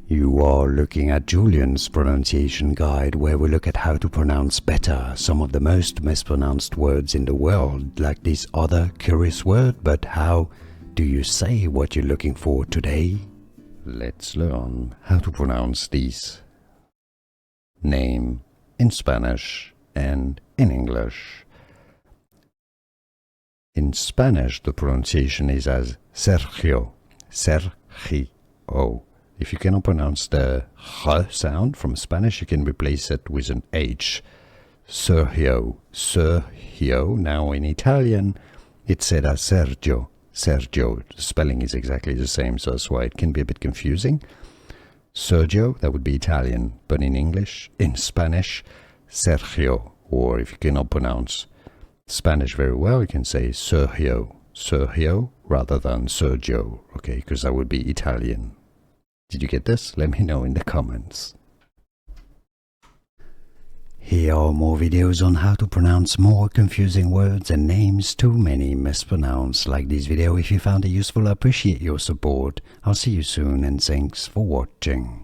You are looking at Julian's pronunciation guide, where we look at how to pronounce better some of the most mispronounced words in the world, like this other curious word. But how do you say what you're looking for today? Let's learn how to pronounce these. Name in Spanish and in English. In Spanish, the pronunciation is as Sergio, Sergio. If you cannot pronounce the R sound from Spanish, you can replace it with an H. Sergio, Sergio. Now in Italian, it's said as Sergio, Sergio. The spelling is exactly the same, so that's why it can be a bit confusing. Sergio, that would be Italian, but in English, in Spanish, Sergio. Or if you cannot pronounce Spanish very well, you can say Sergio, Sergio, rather than Sergio, okay, because that would be Italian. Did you get this? Let me know in the comments. Here are more videos on how to pronounce more confusing words and names too many mispronounced. Like this video if you found it useful. I appreciate your support. I'll see you soon and thanks for watching.